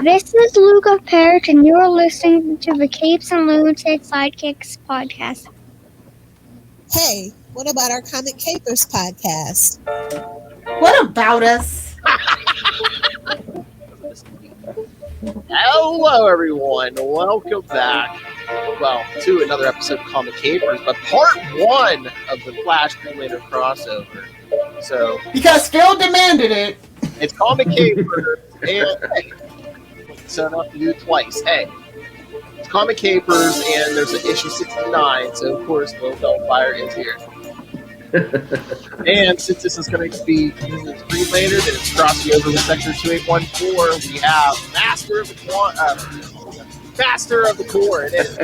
This is Luca Parrott, and you're listening to the Capes and Lunatics Sidekicks Podcast. Hey, what about our Comic Capers podcast? What about us? Hello, everyone. Welcome back. Well, to another episode of Comic Capers, but part one of the Flash Green Lantern crossover. So, Because Phil demanded it. it's Comic Capers, and hey, so not to do it twice. Hey, it's Comic Capers, and there's an issue 69. So, of course, Will Bellfire is here. And since this is going to be Green Lantern and it's crossing over with Sector 2814, we have Master of the Core. It is.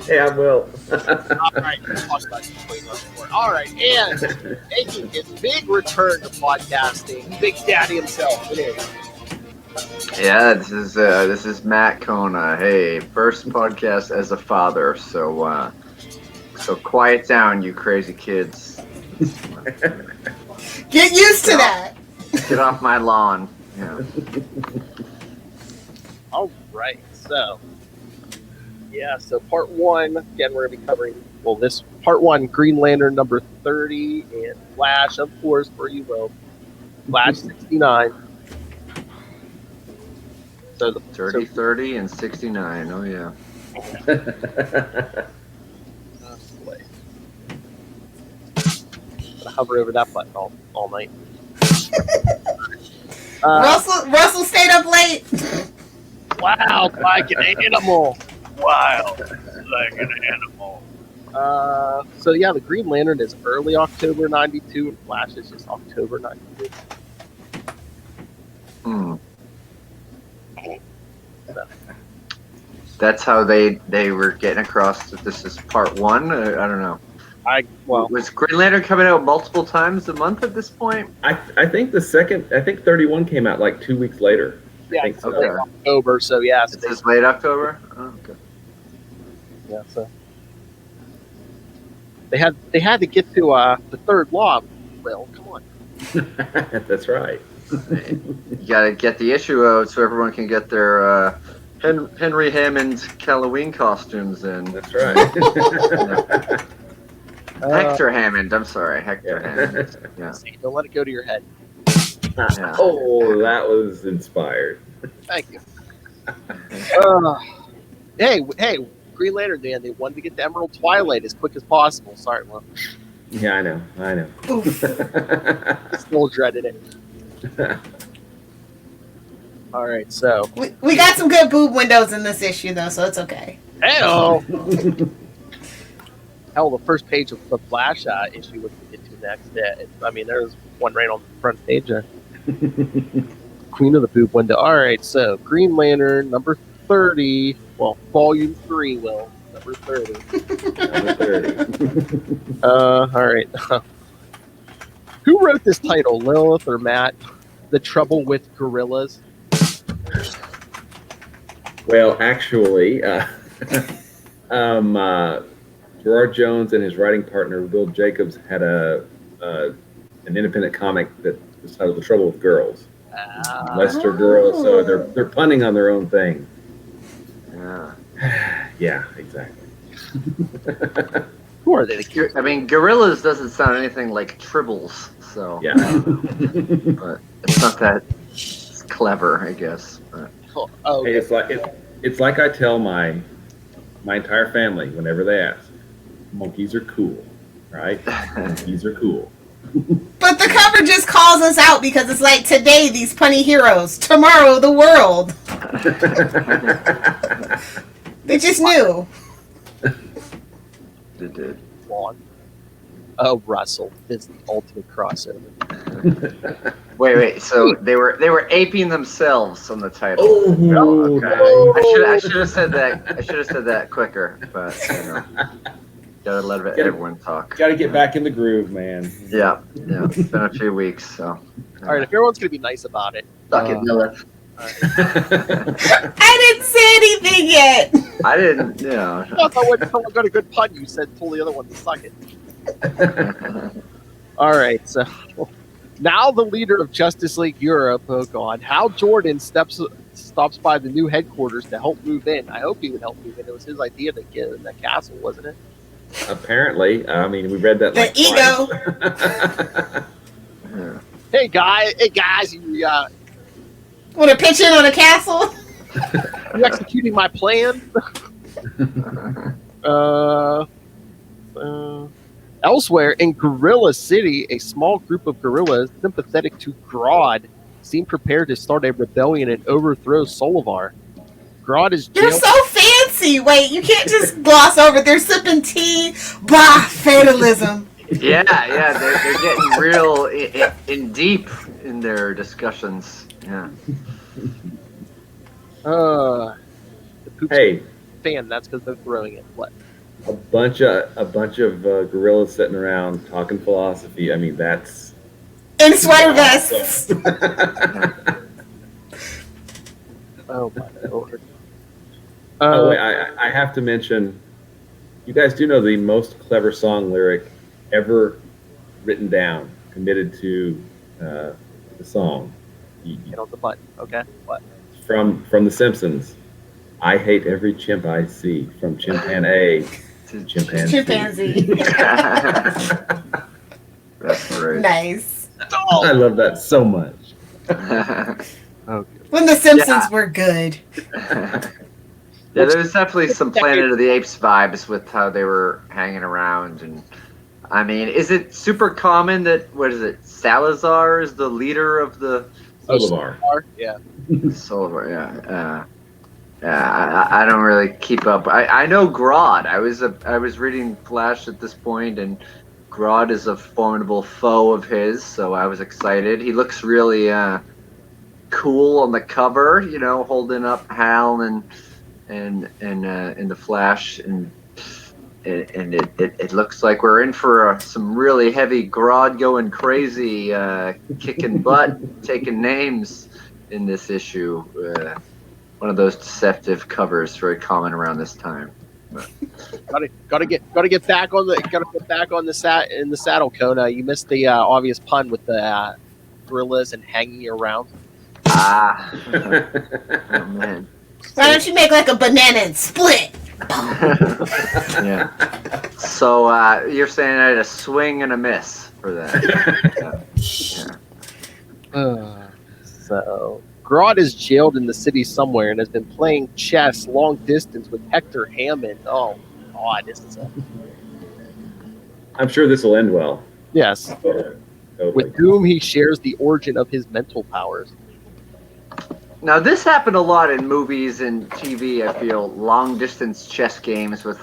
Hey, I will. All right, let's talk about 2814. All right, and making his big return to podcasting, Big Daddy himself. It is. Yeah, this is Matt Kona. Hey, first podcast as a father, so quiet down, you crazy kids. Get used to that. Get off my lawn. Yeah. All right, so part one, again, we're going to be covering, this part one, Green Lantern number 30, and Flash, of course, for you, Will. Flash 69. So the 30, and 69. Oh, yeah. Boy. Gonna hover over that button all night. Russell stayed up late. Wild like an animal. Wild like an animal. So yeah, the Green Lantern is early October 92, and Flash is just October 92. That's how they were getting across that this is part one. I don't know. Was Green Lantern coming out multiple times a month at this point? I think 31 came out like 2 weeks later. Yeah, I think so. late October. So yeah, This is late October. Oh, okay. Yeah, so they had to get to the third law. Well, come on. That's right. You gotta get the issue out so everyone can get their Henry Hammond Halloween costumes in. That's right. Hector Hammond. I'm sorry, Hector Hammond. Yeah. See, don't let it go to your head. Yeah. Oh, that was inspired. Thank you. Hey, Green Lantern Dan, they wanted to get the Emerald Twilight as quick as possible. Sorry, Will. Yeah, I know. Still dreaded it. All right, so We got some good boob windows in this issue, though, so it's okay. hell, the first page of the Flash issue, which we get to next. There's one right on the front page there. Queen of the boob window. All right, so Green Lantern number 30. Well, volume 3. Will number 30. Number 30. All right. Who wrote this title, Lilith or Matt? The Trouble with Gorillas. Well, actually, Gerard Jones and his writing partner Bill Jacobs had an independent comic that was titled "The Trouble with Girls." Lester girls, so they're punning on their own thing. Yeah. Yeah, exactly. Who are they? I mean, Gorillas doesn't sound anything like Tribbles, so Yeah. but it's not that clever, I guess. But. Oh, Hey, it's like I tell my entire family whenever they ask. Monkeys are cool, right? Monkeys are cool. But the cover just calls us out because it's like, today, these punny heroes. Tomorrow, the world. They just knew. They did. Oh, Russell is the ultimate crossover. Wait. So they were aping themselves on the title. Oh, okay. I should have said that. I should have said that quicker, but gotta let everyone talk. Got to get back in the groove, man. Yeah. It's been a few weeks, so. All right, if everyone's gonna be nice about it, Suck it, Lilith. I didn't say anything yet. I didn't. I thought when someone got a good pun, you said pull the other one to suck it. All right, so now the leader of Justice League Europe, oh God, Hal Jordan steps stops by the new headquarters to help move in. I hope he would help move in. It was his idea to get in that castle, wasn't it? Apparently. I mean, we read that The ego. Hey guys, you Want to pitch in on a castle? you executing my plan? Elsewhere in Gorilla City, a small group of gorillas sympathetic to Grodd seem prepared to start a rebellion and overthrow Solivar. Grodd is You're jailed. so fancy. Wait, you can't just gloss over. They're sipping tea. Bah, fatalism. Yeah, they're getting real in deep in their discussions. Yeah. The poop's Hey, fan. That's because they're throwing it. What? a bunch of gorillas sitting around talking philosophy. I mean, that's In sweater vests. Oh my lord. Oh, wait, I have to mention, you guys do know the most clever song lyric ever written down, committed to the song. Hit on the button. Okay. What? From The Simpsons. I hate every chimp I see, from chimpanzee to chimpanzee. Chimpanzee. That's great. Nice. I love that so much. Okay. When the Simpsons were good. Yeah, there's definitely some Planet of the Apes vibes with how they were hanging around. And I mean, is it super common that, what is it, Salazar is the leader of the Solivar. Yeah. Solivar? Yeah, I don't really keep up. I know Grodd. I was reading Flash at this point, and Grodd is a formidable foe of his, so I was excited. He looks really cool on the cover, you know, holding up Hal and the Flash, and it looks like we're in for some really heavy Grodd going crazy, kicking butt, taking names in this issue. One of those deceptive covers, very common around this time. Gotta get back on the saddle, Kona. You missed the obvious pun with the gorillas and hanging around. Oh man. Why don't you make like a banana and split? Yeah. So you're saying I had a swing and a miss for that. Yeah. So Grodd is jailed in the city somewhere and has been playing chess long distance with Hector Hammond. Oh God, this is I'm sure this will end well. yes. Totally. With whom he shares the origin of his mental powers. Now this happened a lot in movies and TV. I feel long distance chess games with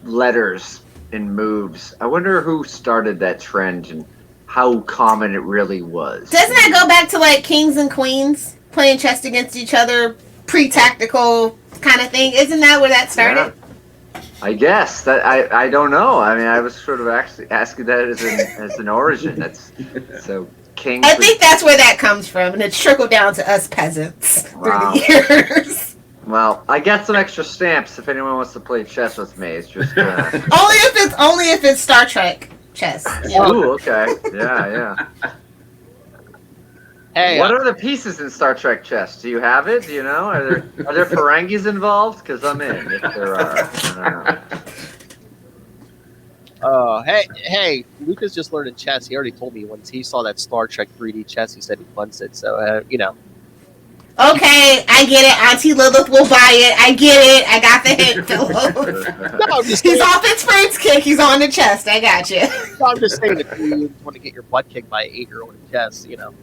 letters and moves. I wonder who started that trend and how common it really was. Doesn't that go back to like kings and queens playing chess against each other, pre-tactical kind of thing? Isn't that where that started? Yeah. I guess that I don't know. I mean, I was sort of actually asking that as an origin. That's so kings. I think that's where that comes from, and it's trickled down to us peasants through the years. Well, I got some extra stamps if anyone wants to play chess with me. It's just only if it's Star Trek chess. Yeah. Ooh, okay. Yeah. Hey, What are the pieces in Star Trek chess? Do you have it? Do you know? Are there Ferengis involved? Because I'm in. If there are, I don't know. Hey, Lucas just learned in chess. He already told me once he saw that Star Trek 3D chess, he said he wants it. So, you know. Okay, I get it. Auntie Lilith will buy it. I get it. I got the hint, Philip. No, I'm just He's saying, off his friend's kick. He's on the chest. I got you. I'm just saying if you want to get your butt kicked by an 8-year-old in chess, you know.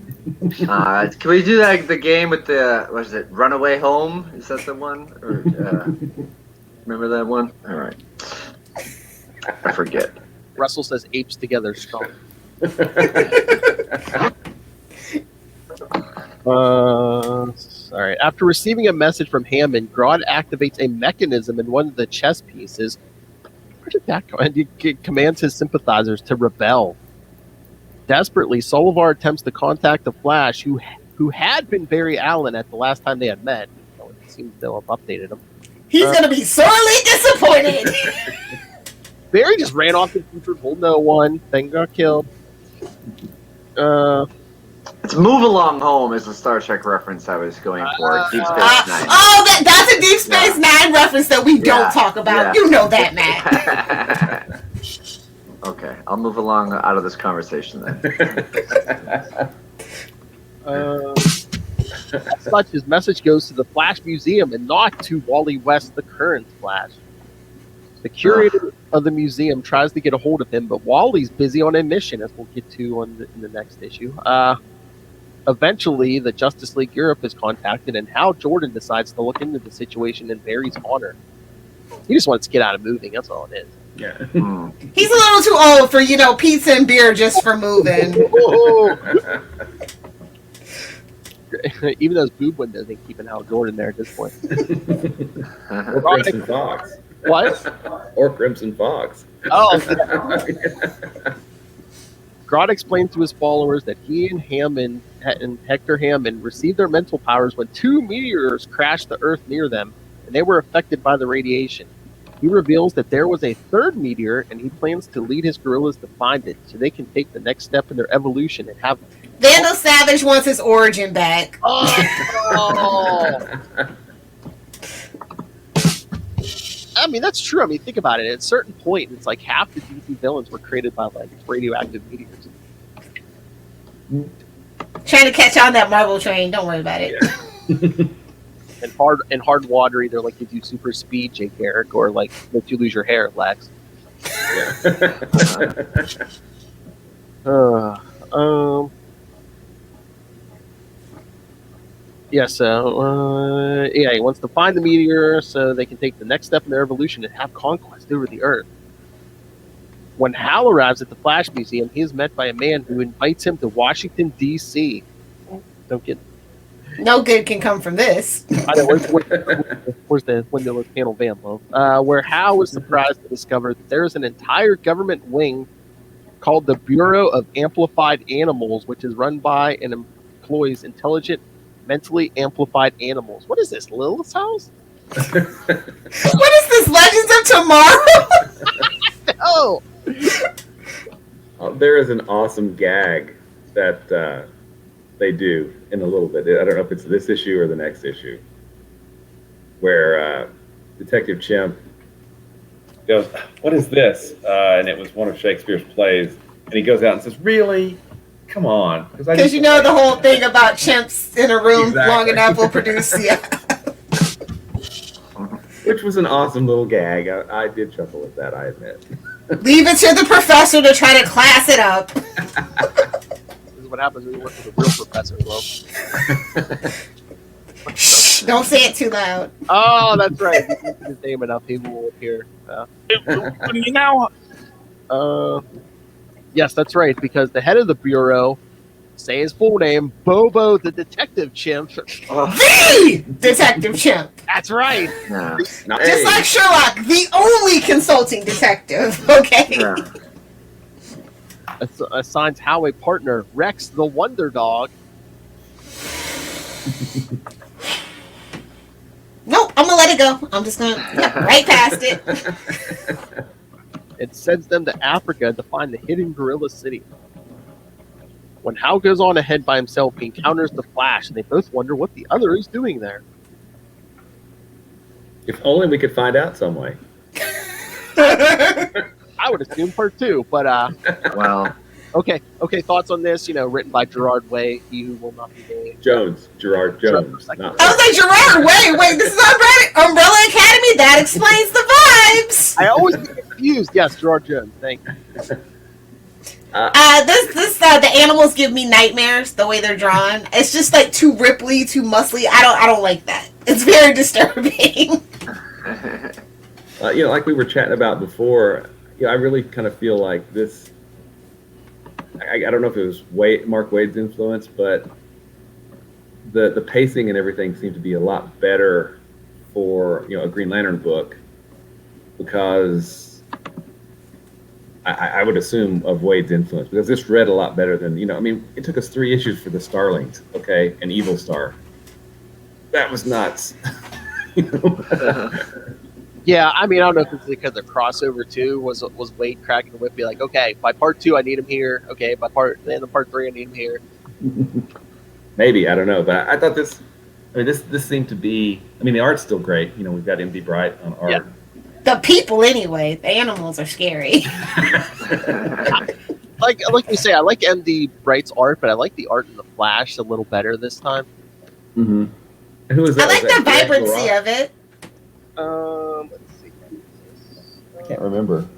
Can we do the game with the, what is it, Runaway Home? Is that the one? Or, remember that one? All right. I forget. Russell says apes together strong. Sorry. After receiving a message from Hammond, Grodd activates a mechanism in one of the chess pieces. Where did that go? And he commands his sympathizers to rebel. Desperately, Solivar attempts to contact the Flash, who had been Barry Allen at the last time they had met. It seems to have updated him. He's going to be sorely disappointed. Barry just ran off the future, told no one, then got killed. It's Move Along Home is the Star Trek reference I was going for. Deep Space Nine. That's a Deep Space Nine reference that we don't talk about. Yeah. You know that, Matt. Okay, I'll move along out of this conversation then. As such, his message goes to the Flash Museum and not to Wally West, the current Flash. The curator of the museum tries to get a hold of him, but Wally's busy on a mission, as we'll get to in the next issue. Eventually, the Justice League Europe is contacted, and Hal Jordan decides to look into the situation in Barry's honor. He just wants to get out of moving, that's all it is. Yeah. He's a little too old for, pizza and beer just for moving. Even those boob windows ain't keeping Hal Jordan there at this point. Or Crimson Fox. What? Or Crimson Fox. Oh. Grodd explained to his followers that he and Hector Hammond received their mental powers when 2 meteors crashed the Earth near them, and they were affected by the radiation. He reveals that there was a 3rd meteor, and he plans to lead his guerrillas to find it, so they can take the next step in their evolution and have... Vandal Savage wants his origin back. Oh! I mean, that's true. I mean, think about it. At a certain point, it's like half the DC villains were created by like radioactive meteors. Trying to catch on that Marvel train. Don't worry about it. Yeah. and hard water either like gives you super speed, Jake Eric, or like makes you lose your hair, Lex. Yeah. Yeah, so, he wants to find the meteor so they can take the next step in their evolution and have conquest over the Earth. When Hal arrives at the Flash Museum, he is met by a man who invites him to Washington, D.C. No good can come from this. I know, where's the windowless panel van, Lo? Where Hal was surprised to discover that there is an entire government wing called the Bureau of Amplified Animals, which is run by and employs intelligent, mentally amplified animals. What is this, Lilith's house? What is this, Legends of Tomorrow? No! There is an awesome gag that they do in a little bit. I don't know if it's this issue or the next issue, where Detective Chimp goes, "What is this?" And it was one of Shakespeare's plays. And he goes out and says, "Really? Come on." Because you know the whole thing about chimps in a room long enough will produce, Which was an awesome little gag. I did chuckle at that, I admit. Leave it to the professor to try to class it up. This is what happens when you work with a real professor, Lo. Shh, don't say it too loud. Oh, that's right. If you mention his name enough, he will appear. Yes, that's right, because the head of the Bureau, say his full name, Bobo the Detective Chimp. The Detective Chimp. That's right. Yeah. Just like Sherlock, the only consulting detective, okay? Yeah. Assigns Hal a partner, Rex the Wonder Dog. Nope, I'm going to let it go. I'm just going to right past it. It sends them to Africa to find the hidden gorilla city. When Hal goes on ahead by himself, he encounters the Flash, and they both wonder what the other is doing there. If only we could find out some way. I would assume part 2, but Well, okay. Thoughts on this? Written by Gerard Way, he who will not be named. Gerard Jones. I I was like, Gerard, wait, this is Umbrella Academy? That explains the vibes. I always get confused. Yes, Gerard Jones. Thank you. The animals give me nightmares. The way they're drawn, it's just like too ripply, too muscly. I don't like that. It's very disturbing. Like we were chatting about before, I really kind of feel like this. I don't know if it was Mark Waid's influence, but the pacing and everything seemed to be a lot better for a Green Lantern book, because I would assume of Waid's influence, because this read a lot better than it took us 3 issues for the Starlings, okay, and Evil Star. That was nuts. Yeah, I don't know if it's because the crossover too was Wade cracking the whip, be like, okay, by part 2 I need him here. Okay, by part 3 I need him here. Maybe, I don't know, but I thought this. I mean, this seemed to be. I mean, the art's still great. You know, we've got MD Bright on art. Yeah. The people, anyway. The animals are scary. Like you say, I like MD Bright's art, but I like the art in the Flash a little better this time. Mm-hmm. Who was I that? like Was the that Greg vibrancy LaRock? of it. Let's see. I can't remember.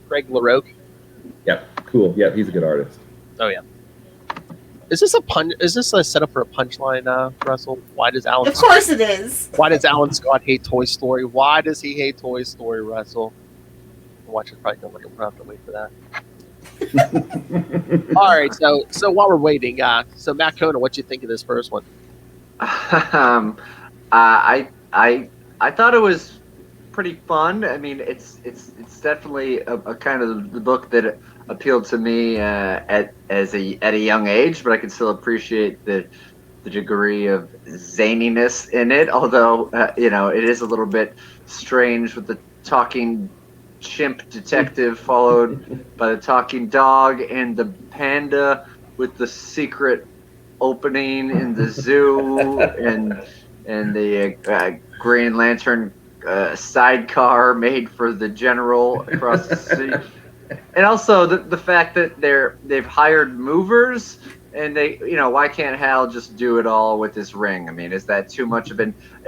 Greg LaRoque. Yep, cool. Yep, he's a good artist. Oh yeah. Is this a setup for a punchline, Russell? Why does Alan? Of course it is. Why does Alan Scott hate Toy Story? Why does he hate Toy Story, Russell? Watch it, probably gonna have to wait for that. All right, so while we're waiting, so Matt Kona, what you think of this first one? I thought it was pretty fun. I mean, it's definitely a kind of the book that appealed to me at a young age, but I can still appreciate the degree of zaniness in it. Although it is a little bit strange with the talking chimp detective followed by the talking dog and the panda with the secret opening in the zoo and the Green Lantern sidecar made for the general across the sea. And also the fact that they've hired movers, and why can't Hal just do it all with his ring? I mean, is that too much of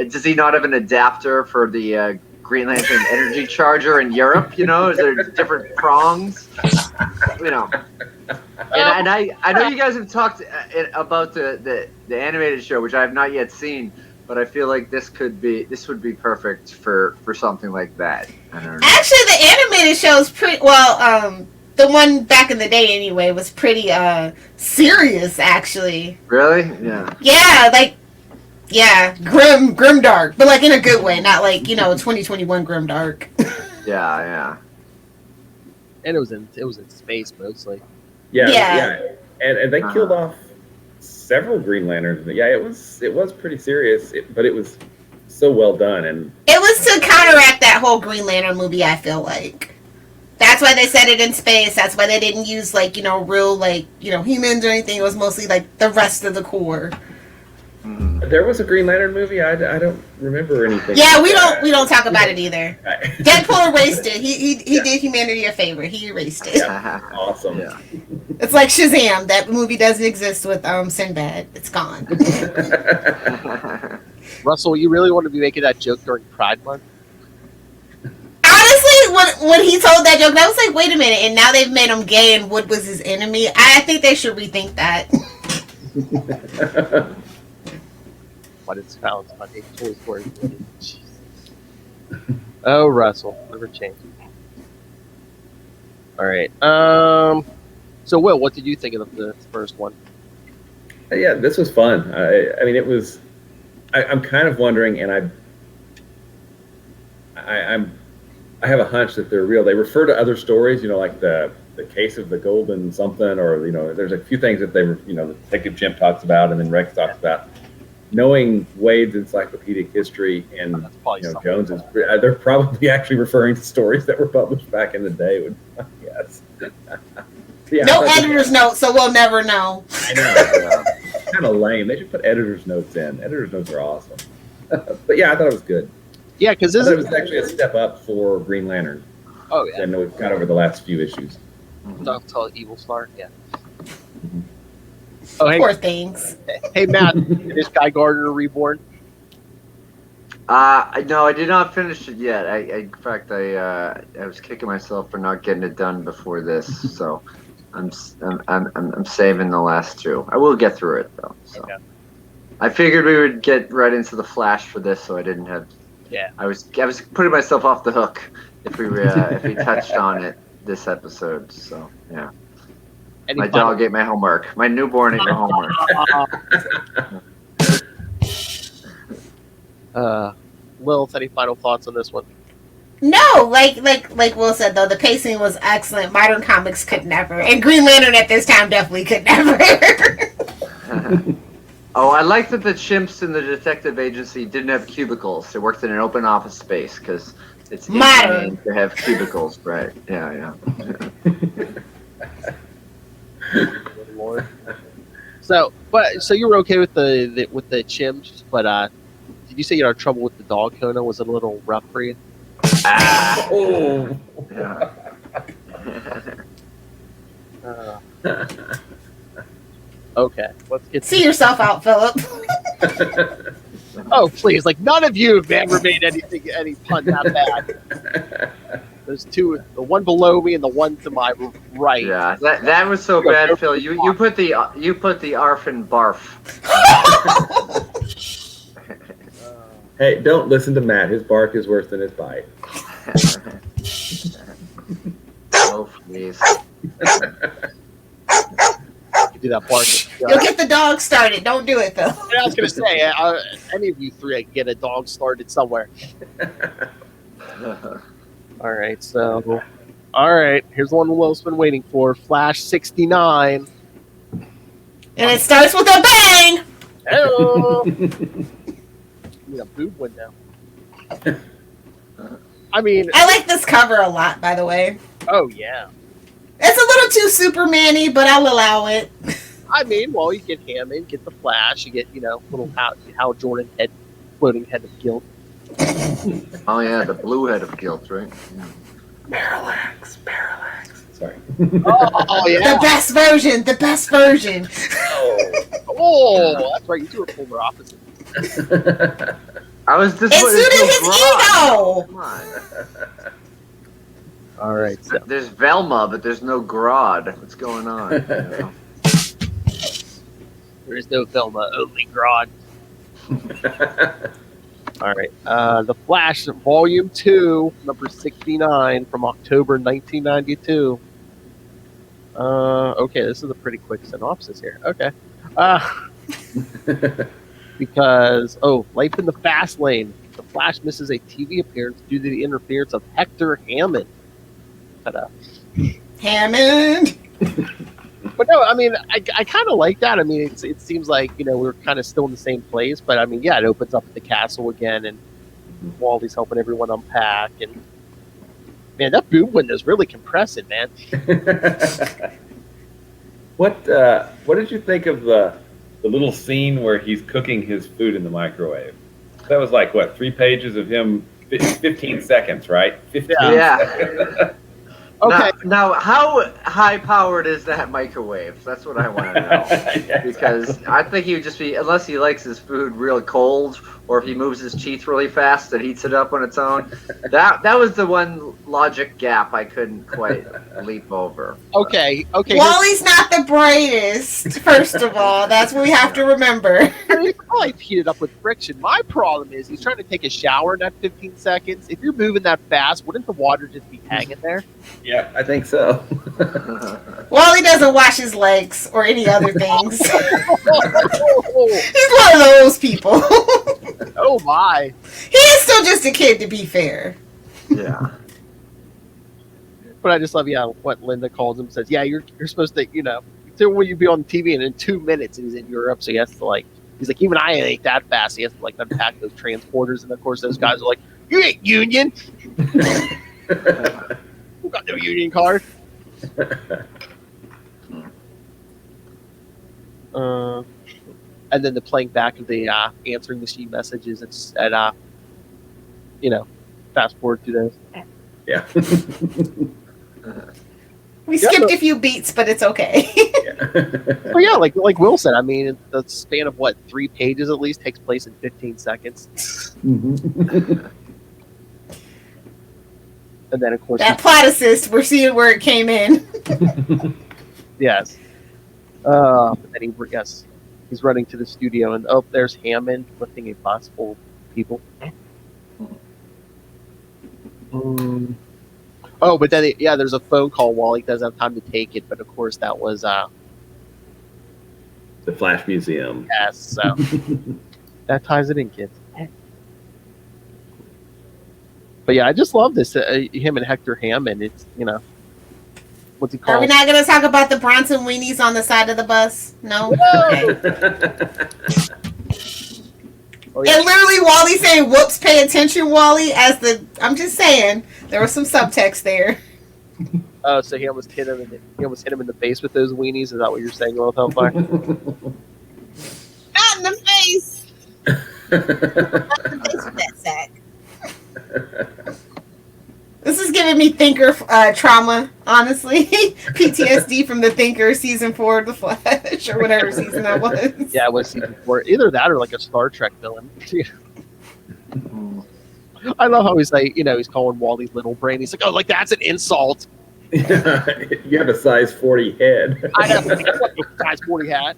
does he not have an adapter for the Green Lantern energy charger in Europe? Is there different prongs? And I know you guys have talked about the animated show, which I have not yet seen, but I feel like this would be perfect for something like that. I don't know. Actually, the animated show is pretty well. The one back in the day, anyway, was pretty serious. Actually, Really? Yeah. Yeah, grim dark, but like in a good way, not like 2021 grim dark. Yeah. And it was in space mostly. Yeah. And they killed off several Green Lanterns. Yeah, it was pretty serious, but it was so well done. And It was to counteract that whole Green Lantern movie. I feel like that's why they set it in space. That's why they didn't use real humans or anything. It was mostly like the rest of the Corps. there was a Green Lantern movie. I don't remember anything. Yeah, like we don't talk about it either. Right. Deadpool erased it. He did humanity a favor. He erased it. Awesome. Yeah. It's like Shazam. That movie doesn't exist with Sinbad. It's gone. Russell, you really want to be making that joke during Pride Month? Honestly, when he told that joke, I was like, wait a minute. And now they've made him gay and Wood was his enemy. I think they should rethink that. Why did Silence on hate Toy Story? Oh, Russell, never change. All right. So, Will, what did you think of the first one? Yeah, this was fun. I mean, it was. I'm kind of wondering, and I have a hunch that they're real. They refer to other stories, like the case of the golden something, or there's a few things that the Detective Chimp talks about, and then Rex talks about. Knowing Wade's encyclopedic history and Jones's, they're probably actually referring to stories that were published back in the day. Would yes. Yeah, no editor's notes, so we'll never know. I know. Kind of lame. They should put editor's notes in. Editor's notes are awesome. But yeah, I thought it was good. Yeah, because it was actually a step up for Green Lantern. Oh yeah. And we've got over the last few issues. Tell Evil Star, yeah. Mm-hmm. Oh, hey, poor things. Hey, Matt, is Guy Gardner Reborn? No, I did not finish it yet. In fact, I was kicking myself for not getting it done before this. So, I'm saving the last two. I will get through it though. So, okay. I figured we would get right into the Flash for this, so I didn't have. Yeah. I was putting myself off the hook if we touched on it this episode. So yeah. My dog ate my homework. My newborn ate my homework. Will, any final thoughts on this one? No, like Will said though, the pacing was excellent. Modern comics could never, and Green Lantern at this time definitely could never. Oh, I like that the chimps in the detective agency didn't have cubicles. They worked in an open office space because it's modern to have cubicles, right? Yeah. Good Lord. So you were okay with the chimps, but did you say you had trouble with the dog, Kona? Was it a little rough for you? Oh. Yeah. Okay, let's get See yourself out, Philip. Oh, please! Like none of you have ever made any pun that bad. There's two, the one below me and the one to my right. Yeah, that was so bad, Phil. You put the arf in barf. Hey, don't listen to Matt. His bark is worse than his bite. Oh, please. You do that bark. You'll get the dog started. Don't do it, Phil. I was gonna say, any of you three can get a dog started somewhere. All right, here's the one Will's been waiting for. Flash 69. And it starts with a bang. Hello. Need a boob window. I mean, I like this cover a lot, by the way. oh yeah. It's a little too Superman-y, but I'll allow it. I mean, well, you get Hammond, get the Flash, you get little Hal Jordan floating head of guilt. Oh yeah, the blue head of guilt, right? Parallax. Sorry. Oh yeah. The best version. Oh, that's right. You two are polar opposites. I was It disappointed. suited his ego. Come on. All right. So There's Velma, but there's no Grodd. What's going on? You know? there is no Velma, only Grodd. All right. The Flash, Volume 2, number 69 from October 1992. Okay, this is a pretty quick synopsis here. Okay. Because, life in the fast lane. The Flash misses a TV appearance due to the interference of Hector Hammond. Ta-da. Hammond. But no, I mean, I kind of like that. I mean, it seems like, we're kind of still in the same place. But, I mean, yeah, it opens up the castle again. And Wally's helping everyone unpack. And, man, that boob window's really compressing, man. What did you think of the little scene where he's cooking his food in the microwave? That was like, 3 pages of him, 15 seconds, right? 15 Yeah. Okay. Now, how high-powered is that microwave? That's what I want to know. Yeah, Because I think he would just be, unless he likes his food real cold, or if he moves his teeth really fast and heats it up on its own. That was the one logic gap I couldn't quite leap over. Okay. Wally's not the brightest, first of all. That's what we have to remember. He's probably heated up with friction. My problem is he's trying to take a shower in that 15 seconds. If you're moving that fast, wouldn't the water just be hanging there? Yeah, I think so. Wally doesn't wash his legs or any other things. He's Oh one of those people. my. He is still just a kid, to be fair. Yeah. But I just love, what Linda calls him. Says, you're supposed to, so will you be on TV and in 2 minutes and he's in Europe, so he has to he's like, even I ain't that fast. He has to unpack those transporters, and of course those guys are like, you ain't union. Who got no union card? And then the playing back of the answering machine messages and fast forward to those. Yeah. We skipped a few beats, but it's okay. Well, yeah, like Will said, I mean, the span of 3 pages at least takes place in 15 seconds. And then, of course, That plot assist, we're seeing where it came in. yes. But then he's running to the studio, and there's Hammond lifting a bus full of people. But then there's a phone call. Wally doesn't have time to take it, but of course that was the Flash Museum. yes. So that ties it in, kids. But yeah, I just love this. Him and Hector Hammond. It's what's he called? Are we not going to talk about the Bronson weenies on the side of the bus? No. Okay. Oh, yeah. And literally, Wally saying, "Whoops, pay attention, Wally." I'm just saying, there was some subtext there. Oh, so he almost hit him in the face with those weenies. Is that what you're saying, Lilith Hellfire? Not in the face. That sack. This is giving me Thinker trauma, honestly. PTSD from the Thinker season 4 of The Flash, or whatever season that was. Yeah, it was season 4. Either that or like a Star Trek villain. I love how he's like, he's calling Wally Little Brain. He's like, oh, like that's an insult. You have a size 40 head. I have a size 40 hat.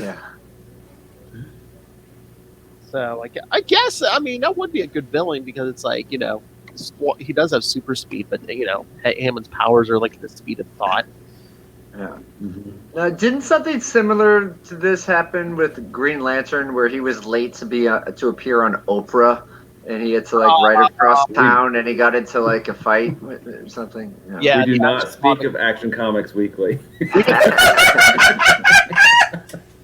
Yeah. So, like, I guess, that would be a good villain because it's like, he does have super speed, but, Hammond's powers are like the speed of thought. Yeah. Didn't something similar to this happen with Green Lantern, where he was late to appear on Oprah, and he had to ride across town, and he got into like a fight or something? Yeah, we do not speak of Action Comics Weekly.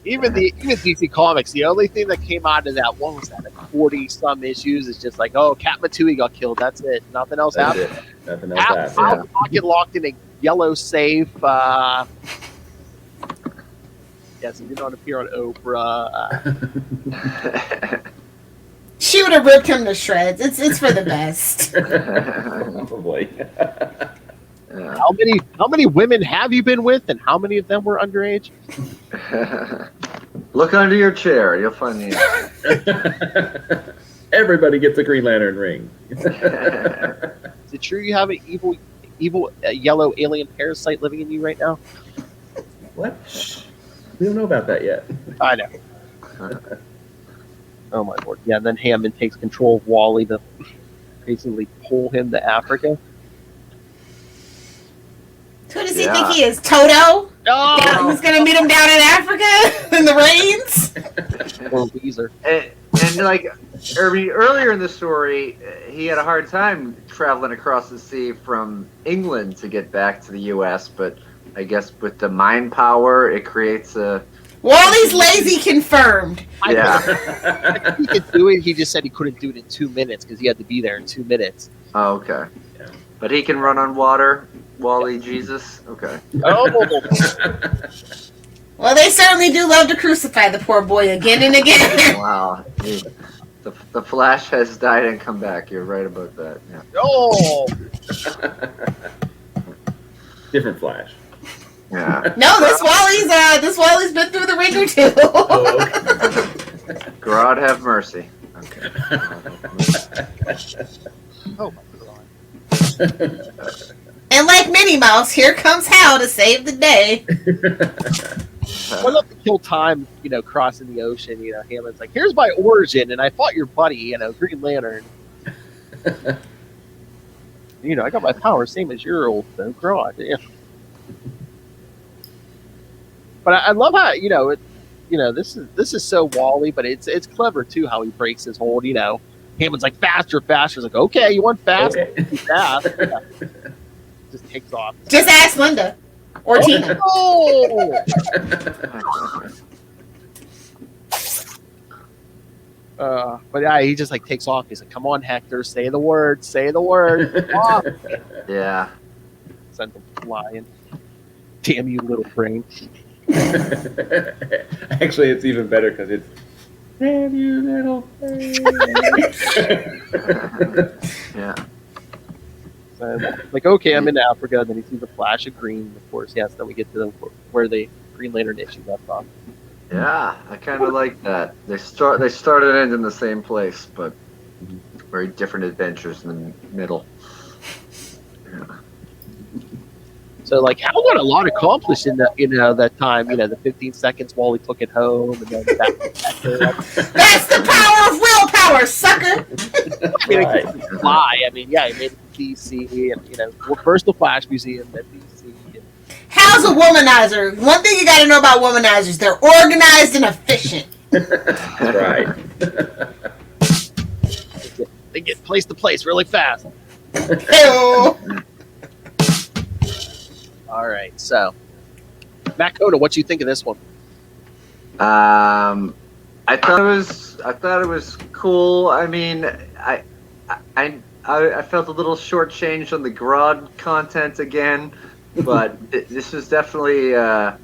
Even DC Comics, the only thing that came out of that one was that 40-some issues is just like, oh, Kat Matui got killed. That's it. Nothing else happened. Nothing else happened. I'll get locked in a yellow safe. Yes, he did not appear on Oprah. She would have ripped him to shreds. It's for the best. Probably. How many women have you been with, and how many of them were underage? Look under your chair. You'll find the answer. Everybody gets a Green Lantern ring. Is it true you have an evil yellow alien parasite living in you right now? What? We don't know about that yet. I know. Oh my lord. Yeah, and then Hammond takes control of Wally to basically pull him to Africa. Who does he think he is? Toto? Oh! He's going to meet him down in Africa in the rains? Or Weezer. And earlier in the story, he had a hard time traveling across the sea from England to get back to the U.S., but I guess with the mind power, it creates a... Wally's lazy confirmed. Yeah. I think he could do it. He just said he couldn't do it in 2 minutes because he had to be there in 2 minutes. Oh, okay. Yeah. But he can run on water, Wally Jesus? Okay. Oh! Well, they certainly do love to crucify the poor boy again and again. Wow. The Flash has died and come back. You're right about that. Yeah. Oh! Different Flash. Yeah. No, this Wally's been through the ringer too. Oh, okay. God have mercy. Okay. Oh my god. And like Minnie Mouse, here comes Hal to save the day. I love to kill time, crossing the ocean. Hammond's like, here's my origin, and I fought your buddy, Green Lantern. I got my power, same as your old God. Yeah. But I love how this is so Wally, but it's clever too how he breaks his hold. Hammond's like faster. It's like, okay, you want fast? Okay. Fast. Yeah. Just takes off. Just ask Linda or Tina. Oh! But yeah, he just takes off. He's like, "Come on, Hector, say the word. Yeah. Send him flying. Damn you, little brain. Actually, it's even better because it's damn you, little brain. Yeah. So, okay, I'm in Africa. Then he sees a flash of green. Of course, yes. Then we get to where the Green Lantern issue left off. Yeah, I kind of like that. They start and end in the same place, but very different adventures in the middle. Yeah. So, Hal got a lot accomplished in that time. The 15 seconds Wally took it home, and then back. That's the power of willpower, sucker. He could fly. He made it to DC, and first the Flash Museum, then DC. Hal's a womanizer. One thing you got to know about womanizers: they're organized and efficient. That's right. They get place to place really fast. Ew. All right, so Matt Coda, what do you think of this one? I thought it was cool. I I felt a little shortchanged on the Grodd content again, but this was definitely a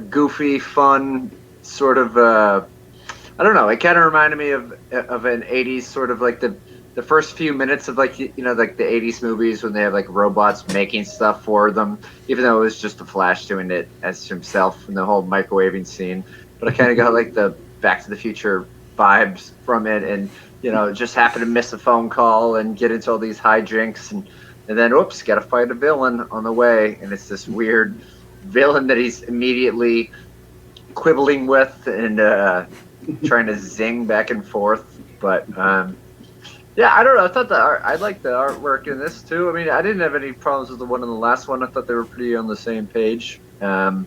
goofy, fun sort of. I don't know. It kind of reminded me of an '80s sort of like the first few minutes of like the '80s movies when they have like robots making stuff for them, even though it was just the Flash doing it as himself in the whole microwaving scene. But I kind of got like the Back to the Future vibes from it, and just happened to miss a phone call and get into all these hijinks, and then oops, got to fight a villain on the way, and it's this weird villain that he's immediately quibbling with and trying to zing back and forth. But yeah, I don't know. I thought I liked the artwork in this too. I mean, I didn't have any problems with the one in the last one. I thought they were pretty on the same page. Yeah,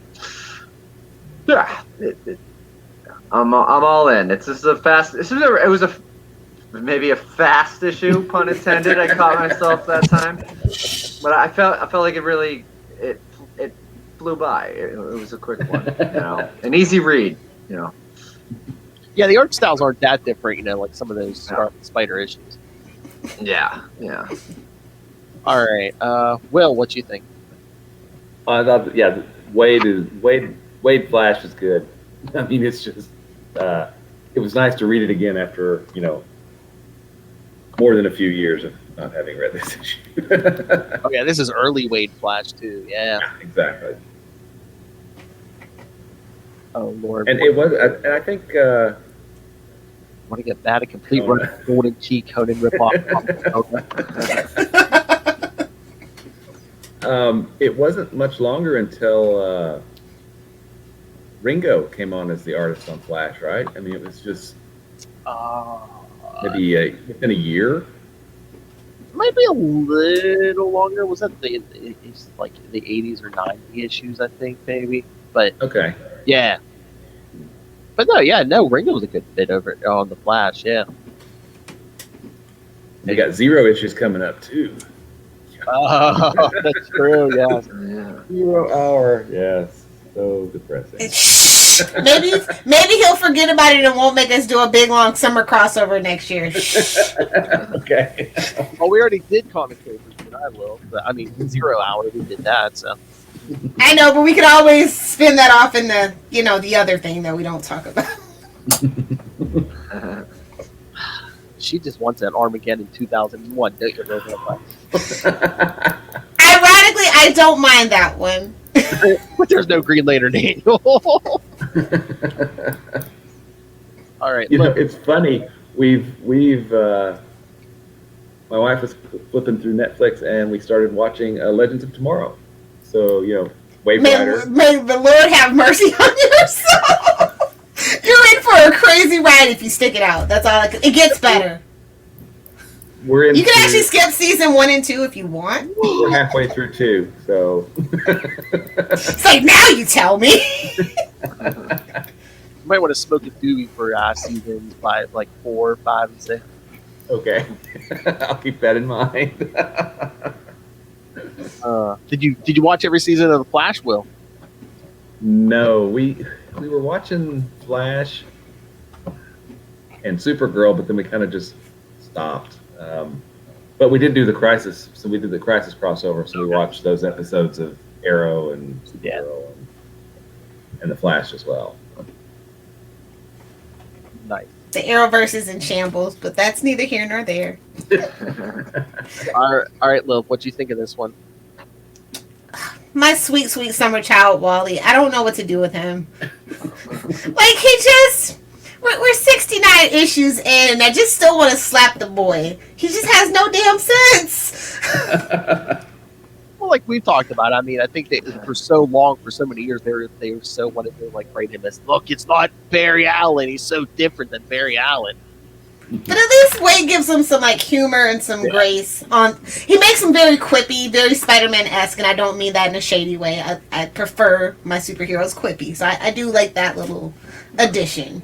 I'm all in. It was maybe a fast issue, pun intended. I caught myself that time, but I felt like it really it flew by. It was a quick one, an easy read, Yeah, the art styles aren't that different, like some of those Spider issues. Yeah. All right, Will, what you think? I thought, Wade Flash is good. I mean, it's just it was nice to read it again after more than a few years of not having read this issue. Oh yeah, this is early Wade Flash too. Yeah, exactly. Oh Lord, and it was, and I think. Want to get that a complete run of Golden Key Conan ripoff? It wasn't much longer until Ringo came on as the artist on Flash, right? I mean, it was just maybe within a year. Might be a little longer. Was that it's like the 80s or 90s issues? I think maybe, but okay, yeah. But no, Ringo was a good fit over on the Flash, yeah. They got 0 issues coming up too. Oh, that's true, yeah. 0 hour, yes, so depressing. Maybe he'll forget about it and won't make us do a big long summer crossover next year. Okay. Well, we already did comic papers, but I will. But, I mean, 0 hour, we did that, so. I know, but we could always spin that off in the the other thing that we don't talk about. She just wants an Armageddon 2001, don't you? Ironically, I don't mind that one. But there's no Green Lantern annual. All right, look. It's funny. We've my wife was flipping through Netflix and we started watching Legends of Tomorrow. So, Wave Rider. May the Lord have mercy on your soul. You're in for a crazy ride if you stick it out. That's all. It gets better. You can actually skip season 1 and 2 if you want. We're halfway through 2, so. It's like, now you tell me. You might want to smoke a doobie for seasons 5, like 4, 5, and 6. Okay. I'll keep that in mind. Did you watch every season of The Flash, Will? No, we were watching Flash and Supergirl, but then we kind of just stopped. But we did do the Crisis, so we did the Crisis crossover. So we watched those episodes of Arrow and Supergirl and the Flash as well. Nice. The Arrowverse is in shambles, but that's neither here nor there. All right, Lil, what do you think of this one? My sweet, sweet summer child, Wally. I don't know what to do with him. Like, he just... We're 69 issues in, and I just still want to slap the boy. He just has no damn sense. Well, like we've talked about, I mean, I think that for so long, for so many years, they were so wanted to like write him as, look, it's not Barry Allen. He's so different than Barry Allen. But at least Wade gives him some like humor and some grace. He makes him very quippy, very Spider-Man-esque, and I don't mean that in a shady way. I prefer my superheroes quippy, so I do like that little addition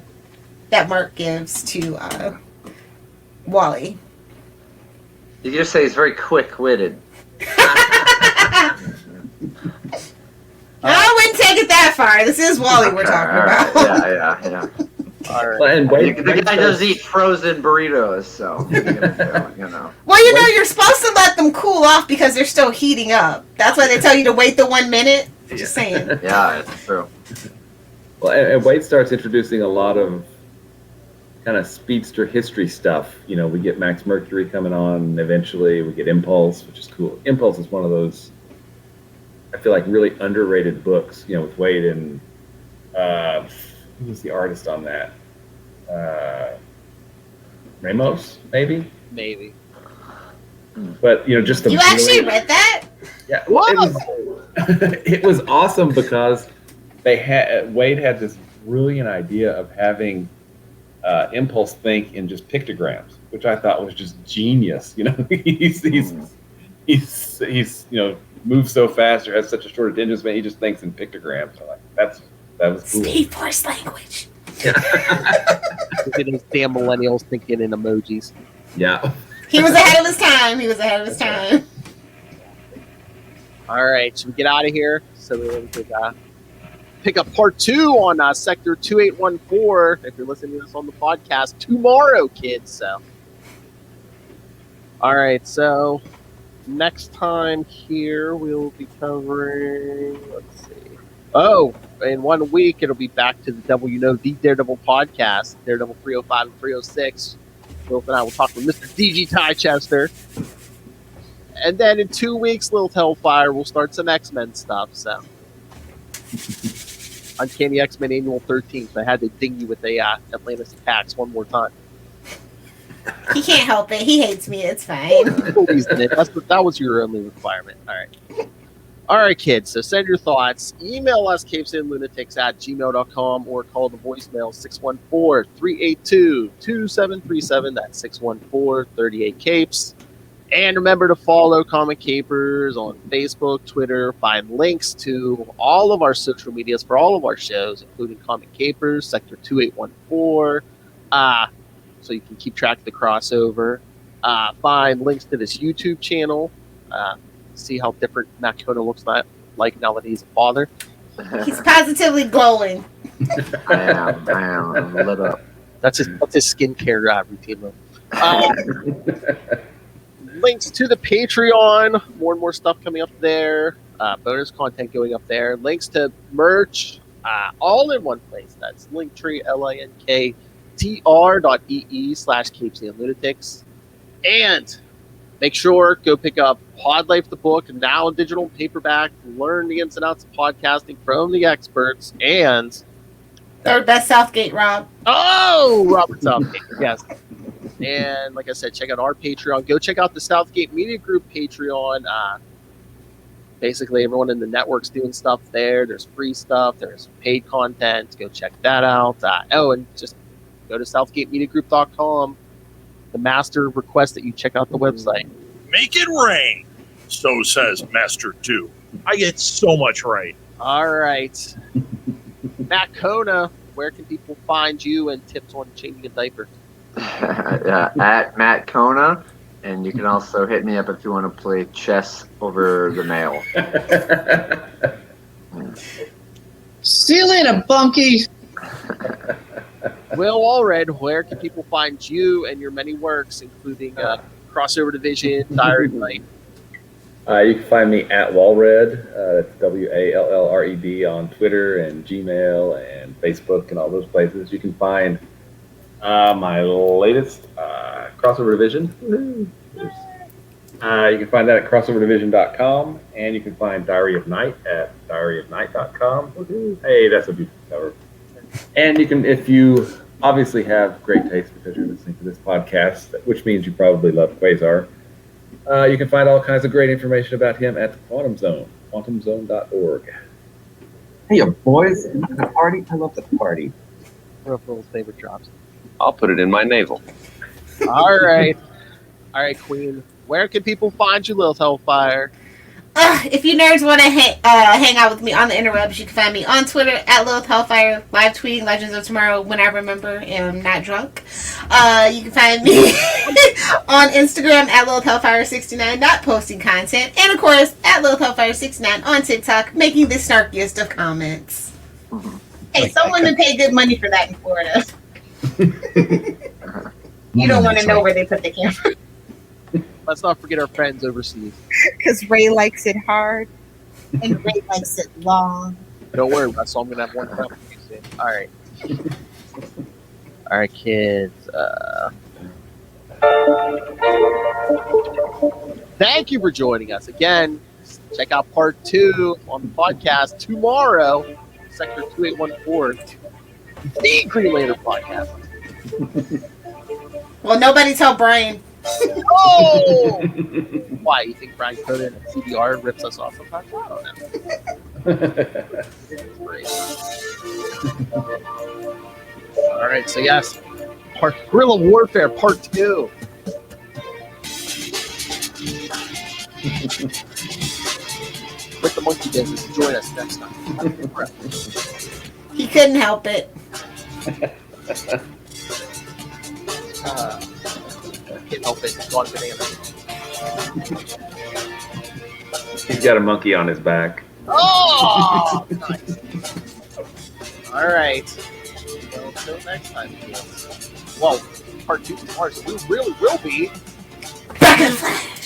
that Mark gives to Wally. You just say he's very quick-witted. I wouldn't take it that far. This is Wally we're talking about. Yeah. All right. Well, and Wade, The guy does eat frozen burritos, so you know. Well, you're supposed to let them cool off because they're still heating up. That's why they tell you to wait the 1 minute. Just saying. Yeah, it's true. Well, and Wade starts introducing a lot of kind of speedster history stuff. You know, we get Max Mercury coming on, and eventually we get Impulse, which is cool. Impulse is one of those, I feel like, really underrated books, you know, with Wade and, who was the artist on that? Ramos, maybe? Maybe. But, you know, just the You actually read that? Yeah, well, it was awesome because Wade had this brilliant idea of having Impulse think in just pictograms, which I thought was just genius. You know, he's you know, moves so fast or has such a short attention span. He just thinks in pictograms. So like that was cool. Speed Force language. Look at those damn millennials thinking in emojis. Yeah. He was ahead of his time. All right, should we get out of here so we could pick up part 2 on Sector 2814 if you're listening to this on the podcast tomorrow, kids. So, all right, so next time here we'll be covering, let's see. Oh, in 1 week it'll be back to the Devil You Know, the Daredevil podcast, Daredevil 305 and 306. Will and I will talk with Mr. DG Chichester. And then in 2 weeks, Lil Hellfire will start some X-Men stuff. So, Uncanny X-Men Annual 13th. I had to ding you with a Atlantis Attacks one more time. He can't help it. He hates me. It's fine. That was your only requirement. All right, kids. So send your thoughts. Email us, capesandlunatics@gmail.com, or call the voicemail 614-382-2737. That's 614-38-CAPES. And remember to follow Comic Capers on Facebook, Twitter. Find links to all of our social medias for all of our shows, including Comic Capers, Sector 2814, so you can keep track of the crossover. Find links to this YouTube channel. See how different Matt Kona looks like now that he's a father. He's positively glowing. I am. I'm lit up. That's his skincare routine, though. Links to the Patreon, more and more stuff coming up there, bonus content going up there, links to merch, all in one place. That's Linktree, linktr.ee/capesandlunatics. And make sure, go pick up Pod Life the book, now in digital paperback, learn the ins and outs of podcasting from the experts, and Third best Southgate, Rob. Oh, Robert Southgate, yes. And like I said, check out our Patreon. Go check out the Southgate Media Group Patreon. Basically, everyone in the network's doing stuff there. There's free stuff. There's paid content. Go check that out. And just go to southgatemediagroup.com. The master requests that you check out the website. Make it rain, so says Master 2. I get so much right. All right. Matt Kona, where can people find you and tips on changing a diaper? At Matt Kona, and you can also hit me up if you want to play chess over the mail. See you later, bunkies. Will Allred, where can people find you and your many works, including Crossover Division, Diary of Night? You can find me at Wallred, that's WALLRED on Twitter and Gmail and Facebook and all those places. You can find my latest Crossover Division. You can find that at crossoverdivision.com, and you can find Diary of Night at diaryofnight.com. Hey, that's a beautiful cover. And you can, if you obviously have great taste because you're listening to this podcast, which means you probably love Quasar, you can find all kinds of great information about him at the Quantum Zone, quantumzone.org. Hey, boys, am I gonna party? I love the party. Will's favorite drops. I'll put it in my navel. All right, Queen. Where can people find you, Lil Hellfire? If you nerds want to hang out with me on the interwebs, you can find me on Twitter at Lilith Hellfire, live tweeting Legends of Tomorrow when I remember and I'm not drunk. You can find me on Instagram at Lilith Hellfire69, not posting content, and of course at Lilith Hellfire69 on TikTok, making the snarkiest of comments. Hey, someone would pay good money for that in Florida. You don't want to know where they put the camera. Let's not forget our friends overseas. Because Ray likes it hard, and Ray likes it long. Don't worry, Russell. I'm going to have one problem for you soon. All right. All right, kids. Thank you for joining us. Again, check out part 2 on the podcast tomorrow, Sector 2814, the Green Lantern podcast. Well, nobody tell Brian. Oh! Why? You think Brian Coden and CBR rips us off sometimes? I don't know. It's great. All right, so yes, Guerrilla Warfare Part 2. Quit the monkey business. Join us next time. He couldn't help it. Can't help it. It's gone bananas. He's got a monkey on his back. Oh! Nice. All right. Well, until next time. Well, part 2 tomorrow, so we really will be Back in the flash.